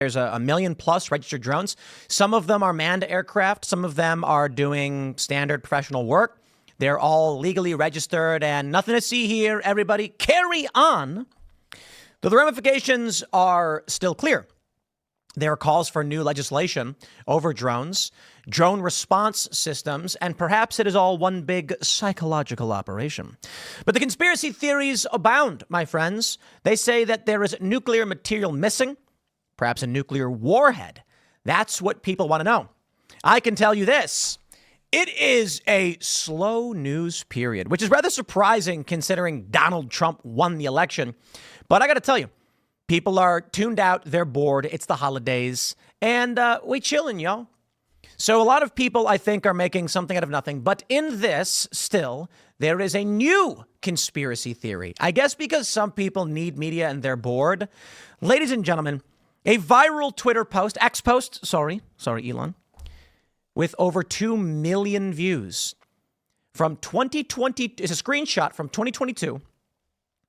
There's a million plus registered drones. Some of them are manned aircraft. Some of them are doing standard professional work. They're all legally registered and nothing to see here. Everybody carry on. Though the ramifications are still clear. There are calls for new legislation over drones, drone response systems, and perhaps it is all one big psychological operation. But the conspiracy theories abound, my friends. They say that there is nuclear material missing, perhaps a nuclear warhead. That's what people want to know. I can tell you this. It is a slow news period, which is rather surprising considering Donald Trump won the election. But I got to tell you, people are tuned out. They're bored. It's the holidays and we chilling, y'all. So a lot of people, I think, are making something out of nothing. But in this, still, there is a new conspiracy theory. I guess because some people need media and they're bored. Ladies and gentlemen, a viral Twitter post, X post, sorry, Elon, with over 2 million views from 2020. It's a screenshot from 2022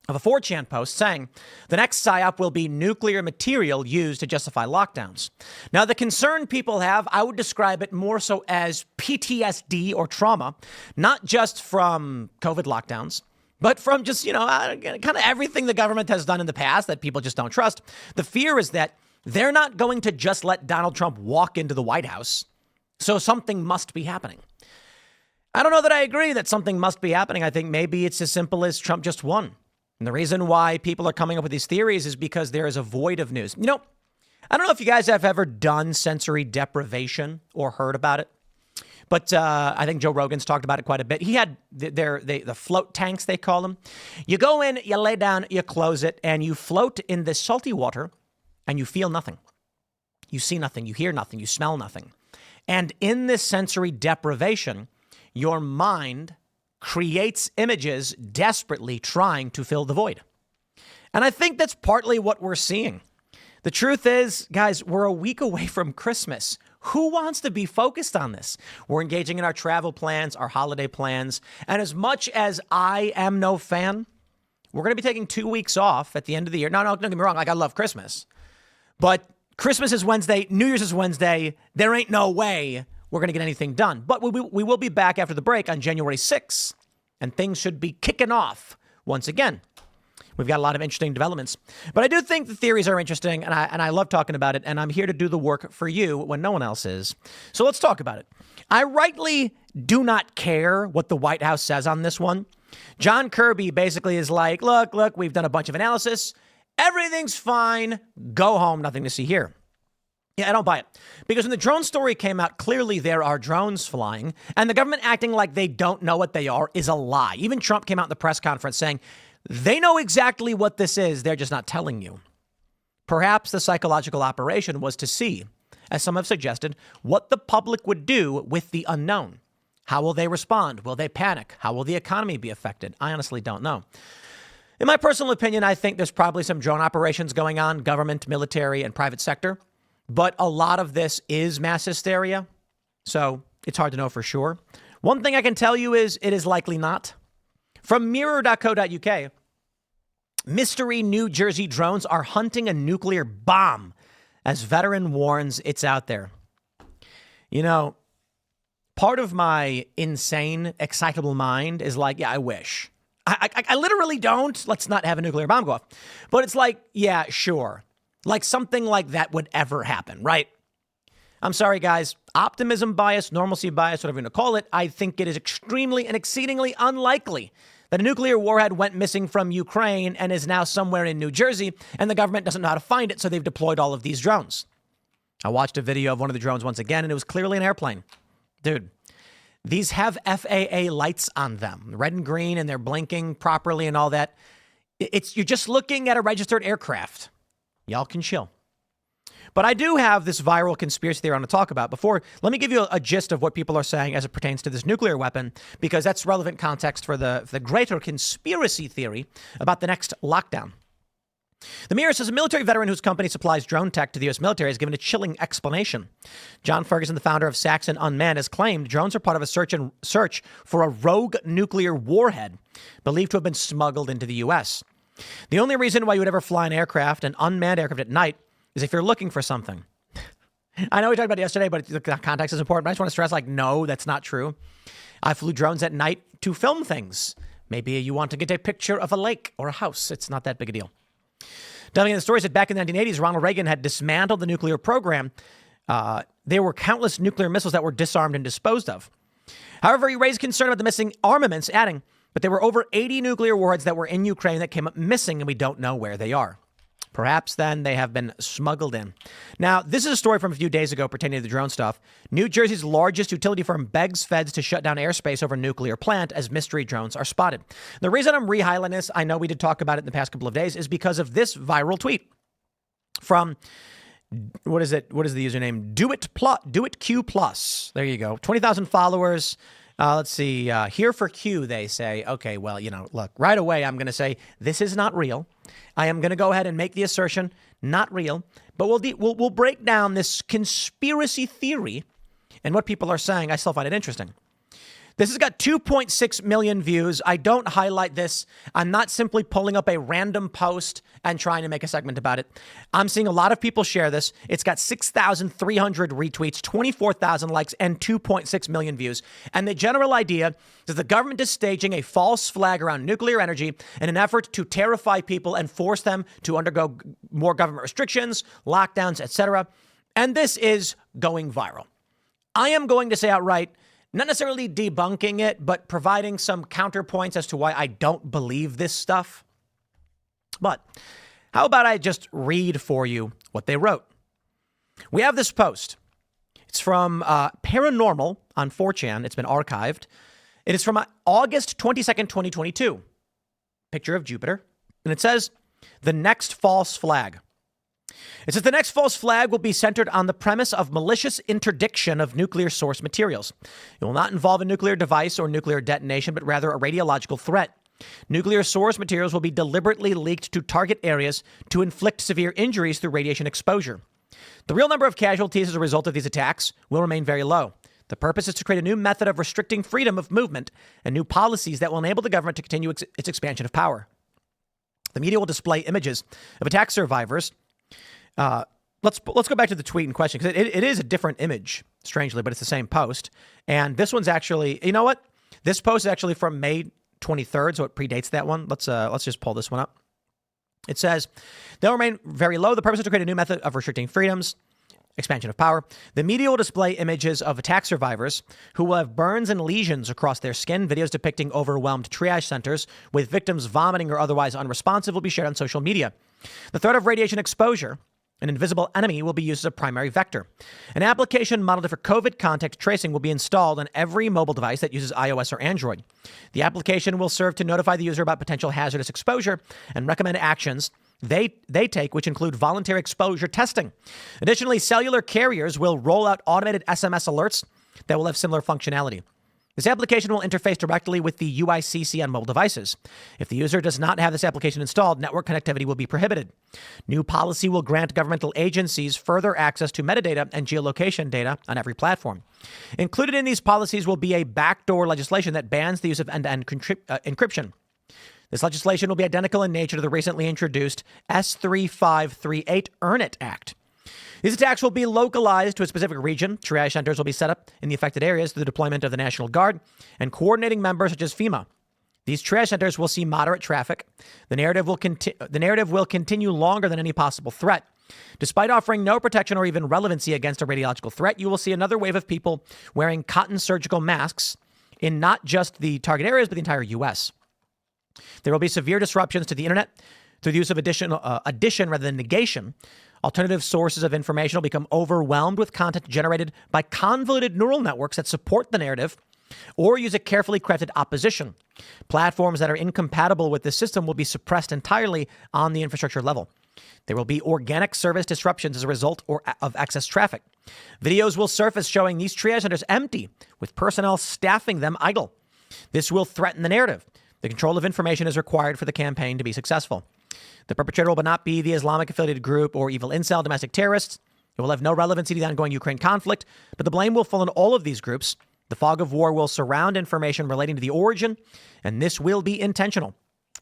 of a 4chan post saying the next PSYOP will be nuclear material used to justify lockdowns. Now, the concern people have, I would describe it more so as PTSD or trauma, not just from COVID lockdowns, but from just, kind of everything the government has done in the past that people just don't trust. The fear is that they're not going to just let Donald Trump walk into the White House. So something must be happening. I don't know that I agree that something must be happening. I think maybe it's as simple as Trump just won. And the reason why people are coming up with these theories is because there is a void of news. I don't know if you guys have ever done sensory deprivation or heard about it, but I think Joe Rogan's talked about it quite a bit. He had the float tanks, they call them. You go in, you lay down, you close it, and you float in the salty water, and you feel nothing. You see nothing, you hear nothing, you smell nothing. And in this sensory deprivation, your mind creates images desperately trying to fill the void. And I think that's partly what we're seeing. The truth is, guys, we're a week away from Christmas. Who wants to be focused on this? We're engaging in our travel plans, our holiday plans. And as much as I am no fan, we're going to be taking 2 weeks off at the end of the year. No, don't get me wrong. I love Christmas. But Christmas is Wednesday. New Year's is Wednesday. There ain't no way we're going to get anything done. But we will be back after the break on January 6th, and things should be kicking off once again. We've got a lot of interesting developments. But I do think the theories are interesting, and I love talking about it, and I'm here to do the work for you when no one else is. So let's talk about it. I rightly do not care what the White House says on this one. John Kirby basically is like, look, we've done a bunch of analysis. Everything's fine. Go home. Nothing to see here. Yeah, I don't buy it. Because when the drone story came out, clearly there are drones flying, and the government acting like they don't know what they are is a lie. Even Trump came out in the press conference saying they know exactly what this is. They're just not telling you. Perhaps the psychological operation was to see, as some have suggested, what the public would do with the unknown. How will they respond? Will they panic? How will the economy be affected? I honestly don't know. In my personal opinion, I think there's probably some drone operations going on, government, military, and private sector. But a lot of this is mass hysteria, so it's hard to know for sure. One thing I can tell you is it is likely not. From mirror.co.uk, mystery New Jersey drones are hunting a nuclear bomb as veteran warns it's out there. Part of my insane, excitable mind is like, yeah, I wish. I literally don't. Let's not have a nuclear bomb go off. But it's like, yeah, sure. Like something like that would ever happen, right? I'm sorry, guys. Optimism bias, normalcy bias, whatever you want to call it. I think it is extremely and exceedingly unlikely that a nuclear warhead went missing from Ukraine and is now somewhere in New Jersey, and the government doesn't know how to find it, so they've deployed all of these drones. I watched a video of one of the drones once again, and it was clearly an airplane. Dude, these have FAA lights on them, red and green, and they're blinking properly and all that. You're just looking at a registered aircraft. Y'all can chill. But I do have this viral conspiracy theory I want to talk about. Let me give you a gist of what people are saying as it pertains to this nuclear weapon, because that's relevant context for the greater conspiracy theory about the next lockdown. The Mirror says a military veteran whose company supplies drone tech to the U.S. military has given a chilling explanation. John Ferguson, the founder of Saxon Unmanned, has claimed drones are part of a search for a rogue nuclear warhead believed to have been smuggled into the U.S. The only reason why you would ever fly an unmanned aircraft at night is if you're looking for something. I know we talked about it yesterday, but the context is important. But I just want to stress, like, no, that's not true. I flew drones at night to film things. Maybe you want to get a picture of a lake or a house. It's not that big a deal. Delving into the stories that back in the 1980s, Ronald Reagan had dismantled the nuclear program. There were countless nuclear missiles that were disarmed and disposed of. However, he raised concern about the missing armaments, adding, but there were over 80 nuclear warheads that were in Ukraine that came up missing, and we don't know where they are. Perhaps then they have been smuggled in. Now, this is a story from a few days ago pertaining to the drone stuff. New Jersey's largest utility firm begs feds to shut down airspace over a nuclear plant as mystery drones are spotted. The reason I'm re-highlighting this, I know we did talk about it in the past couple of days, is because of this viral tweet from, what is the username? Do it Q plus. There you go. 20,000 followers. Let's see. Here for Q, they say. Okay, well, look, right away, I'm going to say this is not real. I am going to go ahead and make the assertion, not real. But we'll break down this conspiracy theory and what people are saying. I still find it interesting. This has got 2.6 million views. I don't highlight this. I'm not simply pulling up a random post and trying to make a segment about it. I'm seeing a lot of people share this. It's got 6,300 retweets, 24,000 likes, and 2.6 million views. And the general idea is that the government is staging a false flag around nuclear energy in an effort to terrify people and force them to undergo more government restrictions, lockdowns, etc. And this is going viral. I am going to say outright, not necessarily debunking it, but providing some counterpoints as to why I don't believe this stuff. But how about I just read for you what they wrote? We have this post. It's from Paranormal on 4chan. It's been archived. It is from August 22nd, 2022. Picture of Jupiter. And it says, the next false flag. It says the next false flag will be centered on the premise of malicious interdiction of nuclear source materials. It will not involve a nuclear device or nuclear detonation, but rather a radiological threat. Nuclear source materials will be deliberately leaked to target areas to inflict severe injuries through radiation exposure. The real number of casualties as a result of these attacks will remain very low. The purpose is to create a new method of restricting freedom of movement and new policies that will enable the government to continue its expansion of power. The media will display images of attack survivors. Let's go back to the tweet in question, because it is a different image, strangely, but it's the same post. And this one's actually, you know what? This post is actually from May 23rd, so it predates that one. Let's just pull this one up. It says, they'll remain very low. The purpose is to create a new method of restricting freedoms, expansion of power. The media will display images of attack survivors who will have burns and lesions across their skin. Videos depicting overwhelmed triage centers with victims vomiting or otherwise unresponsive will be shared on social media. The threat of radiation exposure, an invisible enemy, will be used as a primary vector. An application modeled for COVID contact tracing will be installed on every mobile device that uses iOS or Android. The application will serve to notify the user about potential hazardous exposure and recommend actions they take, which include voluntary exposure testing. Additionally, cellular carriers will roll out automated SMS alerts that will have similar functionality. This application will interface directly with the UICC on mobile devices. If the user does not have this application installed, network connectivity will be prohibited. New policy will grant governmental agencies further access to metadata and geolocation data on every platform. Included in these policies will be a backdoor legislation that bans the use of end-to-end encryption. This legislation will be identical in nature to the recently introduced S3538 Earn It Act. These attacks will be localized to a specific region. Triage centers will be set up in the affected areas through the deployment of the National Guard and coordinating members such as FEMA. These triage centers will see moderate traffic. The narrative will continue longer than any possible threat. Despite offering no protection or even relevancy against a radiological threat, you will see another wave of people wearing cotton surgical masks in not just the target areas, but the entire U.S. There will be severe disruptions to the internet through the use of addition rather than negation. Alternative sources of information will become overwhelmed with content generated by convoluted neural networks that support the narrative or use a carefully crafted opposition. Platforms that are incompatible with this system will be suppressed entirely on the infrastructure level. There will be organic service disruptions as a result of excess traffic. Videos will surface showing these triage centers empty, with personnel staffing them idle. This will threaten the narrative. The control of information is required for the campaign to be successful. The perpetrator will not be the Islamic-affiliated group or evil incel domestic terrorists. It will have no relevancy to the ongoing Ukraine conflict, but the blame will fall on all of these groups. The fog of war will surround information relating to the origin, and this will be intentional.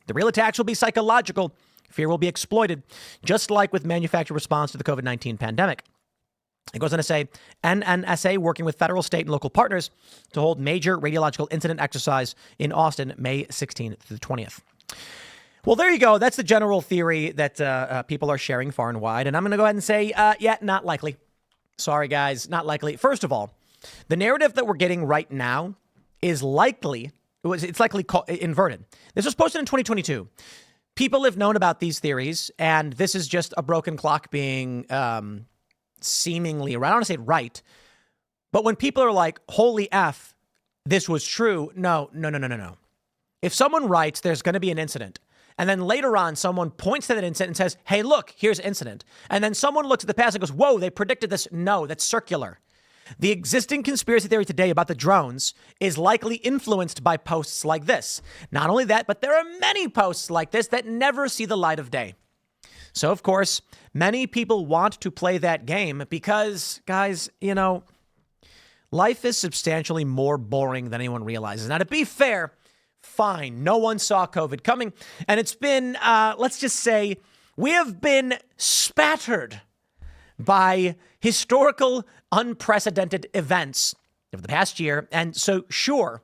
The real attacks will be psychological, Fear will be exploited, just like with manufactured response to the COVID-19 pandemic. It goes on to say, NNSA working with federal, state, and local partners to hold major radiological incident exercise in Austin, May 16th to the 20th. Well, there you go. That's the general theory that people are sharing far and wide. And I'm going to go ahead and say, yeah, not likely. Sorry, guys, not likely. First of all, the narrative that we're getting right now is likely, it's likely inverted. This was posted in 2022. People have known about these theories, and this is just a broken clock being seemingly, I don't want to say right, but when people are like, holy F, this was true. No. If someone writes, there's going to be an incident, and then later on, someone points to that incident and says, hey, look, here's an incident. And then someone looks at the past and goes, whoa, they predicted this. No, that's circular. The existing conspiracy theory today about the drones is likely influenced by posts like this. Not only that, but there are many posts like this that never see the light of day. So, of course, many people want to play that game because, guys, you know, life is substantially more boring than anyone realizes. Now, to be fair, fine. No one saw COVID coming. And it's been, let's just say, we have been spattered by historical, unprecedented events of the past year. And so, sure,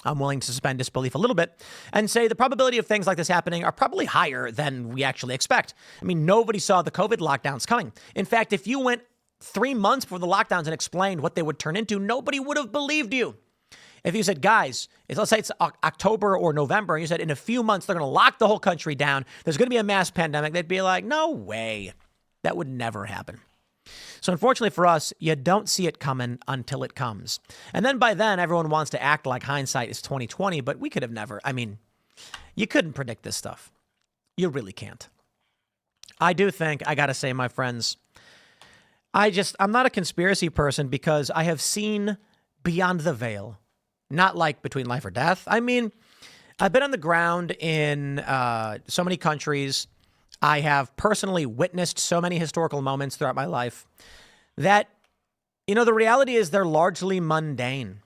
I'm willing to suspend disbelief a little bit and say the probability of things like this happening are probably higher than we actually expect. I mean, nobody saw the COVID lockdowns coming. In fact, if you went 3 months before the lockdowns and explained what they would turn into, nobody would have believed you. If you said, guys, let's say it's October or November, and you said in a few months they're going to lock the whole country down, there's going to be a mass pandemic, they'd be like, no way. That would never happen. So unfortunately for us, you don't see it coming until it comes. And then by then, everyone wants to act like hindsight is 2020, but we could have never. I mean, you couldn't predict this stuff. You really can't. I do think, I got to say, my friends, I'm not a conspiracy person because I have seen beyond the veil. Not like between life or death. I mean, I've been on the ground in so many countries. I have personally witnessed so many historical moments throughout my life that, you know, the reality is they're largely mundane.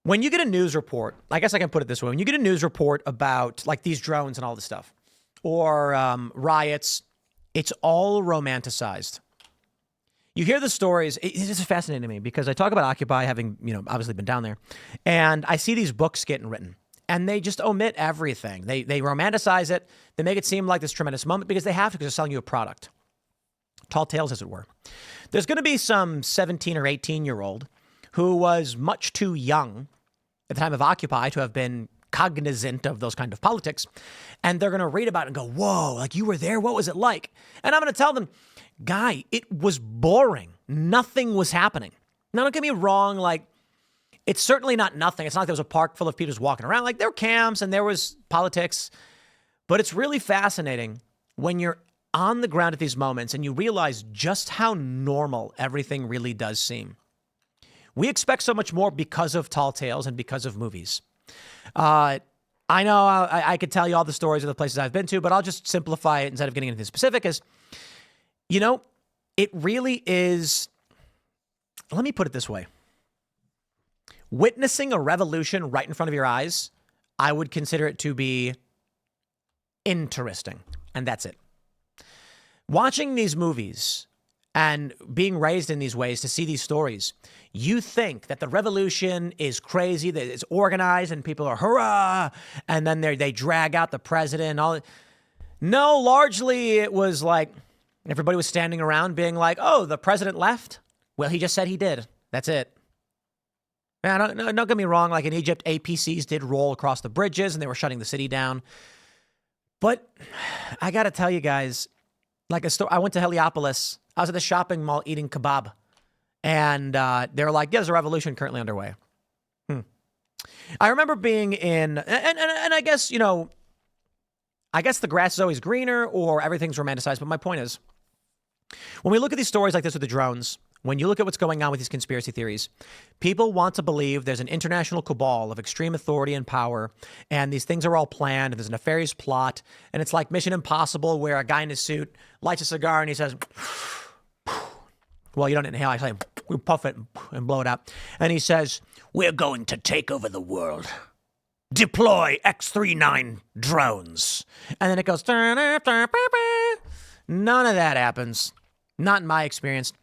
When you get a news report, I guess I can put it this way. When you get a news report about like these drones and all this stuff or riots, it's all romanticized. You hear the stories. It's just fascinating to me because I talk about Occupy having, you know, obviously been down there, and I see these books getting written and they just omit everything. They romanticize it. They make it seem like this tremendous moment because they have to, because they're selling you a product. Tall tales, as it were. There's going to be some 17 or 18-year-old who was much too young at the time of Occupy to have been cognizant of those kind of politics. And they're going to read about it and go, whoa, like you were there? What was it like? And I'm going to tell them, guy, it was boring. Nothing was happening. Now, don't get me wrong. Like, it's certainly not nothing. It's not like there was a park full of people just walking around. Like, there were camps and there was politics. But it's really fascinating when you're on the ground at these moments and you realize just how normal everything really does seem. We expect so much more because of tall tales and because of movies. I know I could tell you all the stories of the places I've been to, but I'll just simplify it instead of getting into the specific. You know, it really is, let me put it this way. Witnessing a revolution right in front of your eyes, I would consider it to be interesting. And that's it. Watching these movies and being raised in these ways to see these stories, you think that the revolution is crazy, that it's organized and people are hurrah, and then they drag out the president and all. No, largely it was like, everybody was standing around being like, oh, the president left? Well, he just said he did. That's it. Man, don't get me wrong. Like in Egypt, APCs did roll across the bridges and they were shutting the city down. But I got to tell you guys, like I went to Heliopolis. I was at the shopping mall eating kebab. And they were like, yeah, there's a revolution currently underway. I remember being in, and I guess, you know, I guess the grass is always greener or everything's romanticized. But my point is, when we look at these stories like this with the drones, when you look at what's going on with these conspiracy theories, people want to believe there's an international cabal of extreme authority and power, and these things are all planned, and there's a nefarious plot, and it's like Mission Impossible where a guy in his suit lights a cigar and he says, well, you don't inhale, I say, we puff it and blow it out. And he says, we're going to take over the world. deploy X-39 drones. And then it goes, none of that happens. Not in my experience.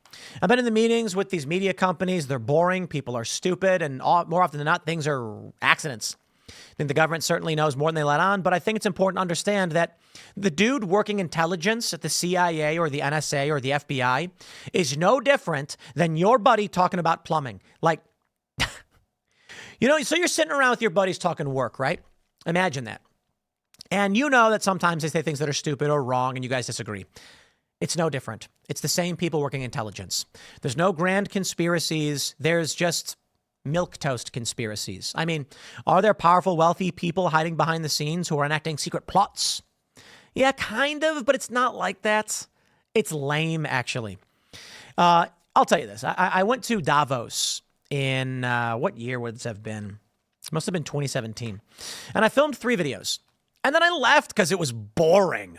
I've been in the meetings with these media companies. They're boring. People are stupid. And more often than not, things are accidents. I think the government certainly knows more than they let on. But I think it's important to understand that the dude working intelligence at the CIA or the NSA or the FBI is no different than your buddy talking about plumbing. Like, so you're sitting around with your buddies talking work, right? Imagine that. And you know that sometimes they say things that are stupid or wrong and you guys disagree. It's no different. It's the same people working intelligence. There's no grand conspiracies. There's just milquetoast conspiracies. I mean, are there powerful, wealthy people hiding behind the scenes who are enacting secret plots? Yeah, kind of, but it's not like that. It's lame, actually. I'll tell you this. I went to Davos in, what year would this have been? It must have been 2017. And I filmed 3 videos. And then I left because it was boring.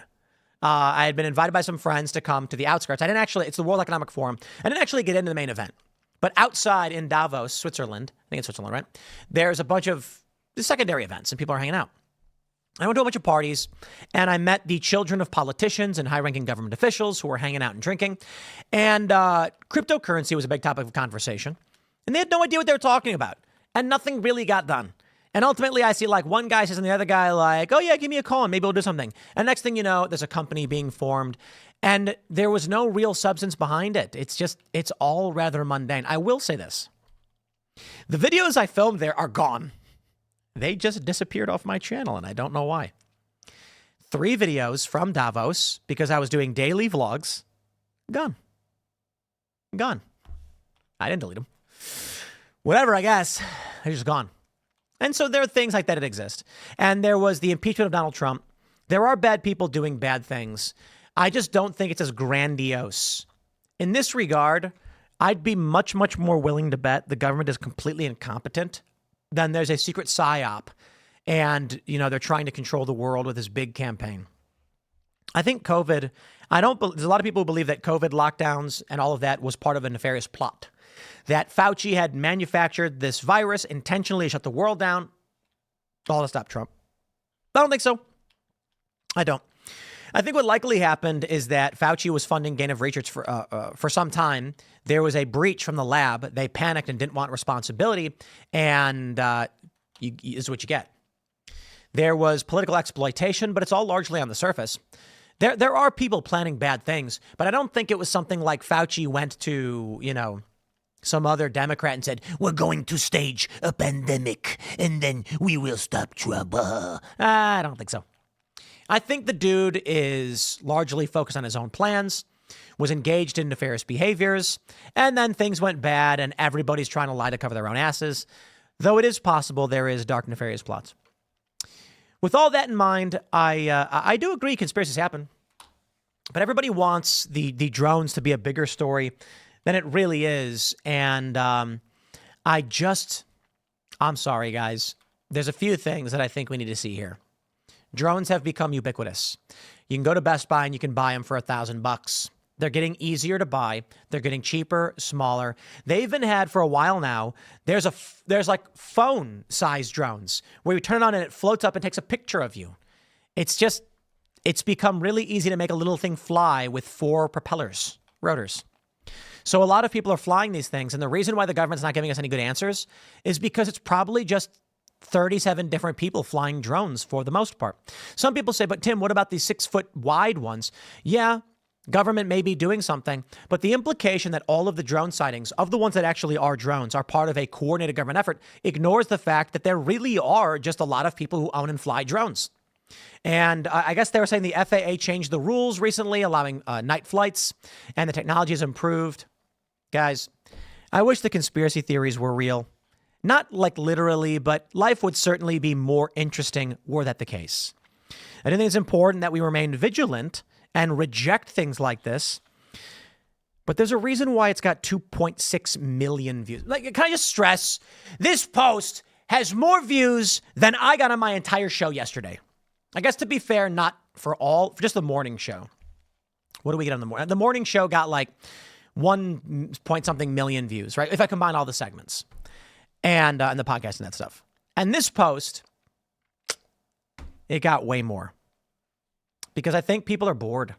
I had been invited by some friends to come to the outskirts. It's the World Economic Forum. I didn't actually get into the main event. But outside in Davos, Switzerland, I think it's Switzerland, right? There's a bunch of secondary events and people are hanging out. I went to a bunch of parties and I met the children of politicians and high-ranking government officials who were hanging out and drinking. And cryptocurrency was a big topic of conversation. And they had no idea what they were talking about. And nothing really got done. And ultimately, I see like one guy says and the other guy like, oh, yeah, give me a call and maybe we'll do something. And next thing you know, there's a company being formed and there was no real substance behind it. It's all rather mundane. I will say this. The videos I filmed there are gone. They just disappeared off my channel and I don't know why. 3 videos from Davos because I was doing daily vlogs. Gone. I didn't delete them. Whatever, I guess. They're just gone. And so there are things like that that exist. And there was the impeachment of Donald Trump. There are bad people doing bad things. I just don't think it's as grandiose. In this regard, I'd be much, much more willing to bet the government is completely incompetent than there's a secret psyop. And, they're trying to control the world with this big campaign. I think COVID, there's a lot of people who believe that COVID lockdowns and all of that was part of a nefarious plot. That Fauci had manufactured this virus intentionally to shut the world down, all to stop Trump. I don't think so. I don't. I think what likely happened is that Fauci was funding gain of research for some time. There was a breach from the lab. They panicked and didn't want responsibility, and is what you get. There was political exploitation, but it's all largely on the surface. There are people planning bad things, but I don't think it was something like Fauci went to, some other Democrat and said, we're going to stage a pandemic and then we will stop trouble. I don't think so. I think the dude is largely focused on his own plans, was engaged in nefarious behaviors, and then things went bad and everybody's trying to lie to cover their own asses, though it is possible there is dark, nefarious plots. With all that in mind, I do agree conspiracies happen, but everybody wants the drones to be a bigger story than it really is. And I'm sorry, guys. There's a few things that I think we need to see here. Drones have become ubiquitous. You can go to Best Buy and you can buy them for $1,000. They're getting easier to buy. They're getting cheaper, smaller. They even had for a while now, there's like phone-sized drones where you turn it on and it floats up and takes a picture of you. It's become really easy to make a little thing fly with 4 rotors. So a lot of people are flying these things. And the reason why the government's not giving us any good answers is because it's probably just 37 different people flying drones for the most part. Some people say, but Tim, what about these 6-foot wide ones? Yeah, government may be doing something, but the implication that all of the drone sightings of the ones that actually are drones are part of a coordinated government effort ignores the fact that there really are just a lot of people who own and fly drones. And I guess they were saying the FAA changed the rules recently, allowing night flights, and the technology has improved. Guys, I wish the conspiracy theories were real. Not like literally, but life would certainly be more interesting were that the case. I do think it's important that we remain vigilant and reject things like this. But there's a reason why it's got 2.6 million views. Like, can I just stress, this post has more views than I got on my entire show yesterday. I guess to be fair, not for just the morning show. What do we get on the morning? The morning show got like 1 point something million views, right? If I combine all the segments and the podcast and that stuff. And this post it got way more. Because I think people are bored.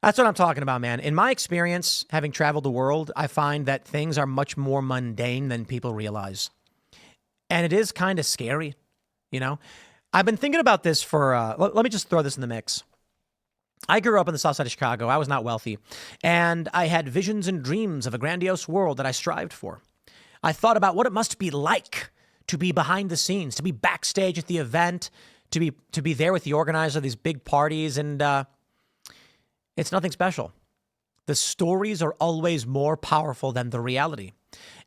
That's what I'm talking about, man. In my experience, having traveled the world, I find that things are much more mundane than people realize. And it is kind of scary, you know? I've been thinking about this for, let me just throw this in the mix. I grew up in the south side of Chicago. I was not wealthy. And I had visions and dreams of a grandiose world that I strived for. I thought about what it must be like to be behind the scenes, to be backstage at the event, to be there with the organizer of these big parties. And it's nothing special. The stories are always more powerful than the reality.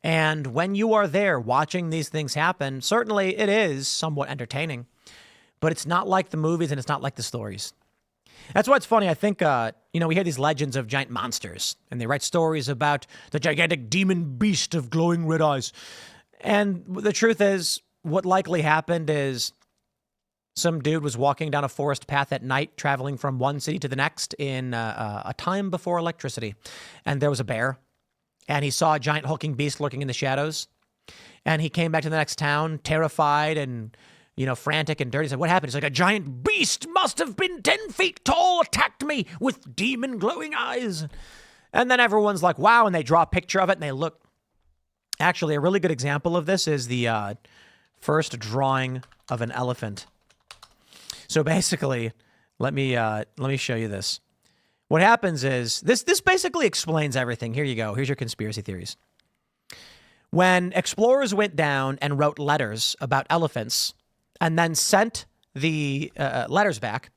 And when you are there watching these things happen, certainly it is somewhat entertaining. But it's not like the movies and it's not like the stories. That's why it's funny. I think, we hear these legends of giant monsters, and they write stories about the gigantic demon beast of glowing red eyes. And the truth is, what likely happened is some dude was walking down a forest path at night, traveling from one city to the next in a time before electricity. And there was a bear, and he saw a giant hulking beast lurking in the shadows. And he came back to the next town, terrified and frantic and dirty. He said, "What happened?" He's like, "A giant beast must have been 10 feet tall, attacked me with demon glowing eyes." And then everyone's like, wow. And they draw a picture of it and they look. Actually, a really good example of this is the first drawing of an elephant. So basically, let me show you this. What happens is this basically explains everything. Here you go. Here's your conspiracy theories. When explorers went down and wrote letters about elephants, and then sent the letters back,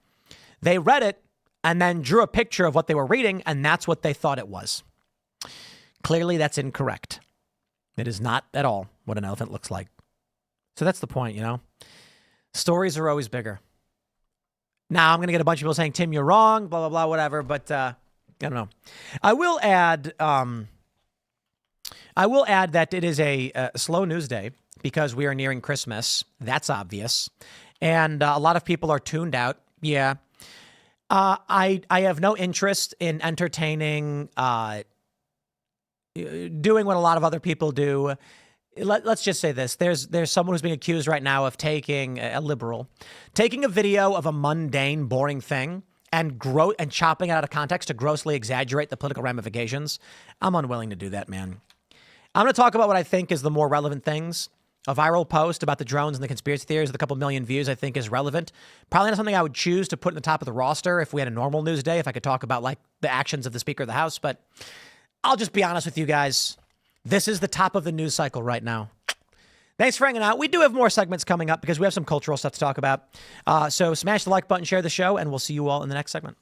they read it and then drew a picture of what they were reading, and that's what they thought it was. Clearly, that's incorrect. It is not at all what an elephant looks like. So that's the point, Stories are always bigger. Now, I'm going to get a bunch of people saying, "Tim, you're wrong," blah, blah, blah, whatever, but I don't know. I will add that it is a slow news day, because we are nearing Christmas. That's obvious. And a lot of people are tuned out. Yeah. I have no interest in entertaining, doing what a lot of other people do. Let's just say this. There's someone who's being accused right now of taking a liberal, taking a video of a mundane, boring thing and chopping it out of context to grossly exaggerate the political ramifications. I'm unwilling to do that, man. I'm going to talk about what I think is the more relevant things. A viral post about the drones and the conspiracy theories with a couple million views, I think, is relevant. Probably not something I would choose to put in the top of the roster if we had a normal news day, if I could talk about the actions of the Speaker of the House. But I'll just be honest with you guys. This is the top of the news cycle right now. Thanks for hanging out. We do have more segments coming up because we have some cultural stuff to talk about. So smash the like button, share the show, and we'll see you all in the next segment.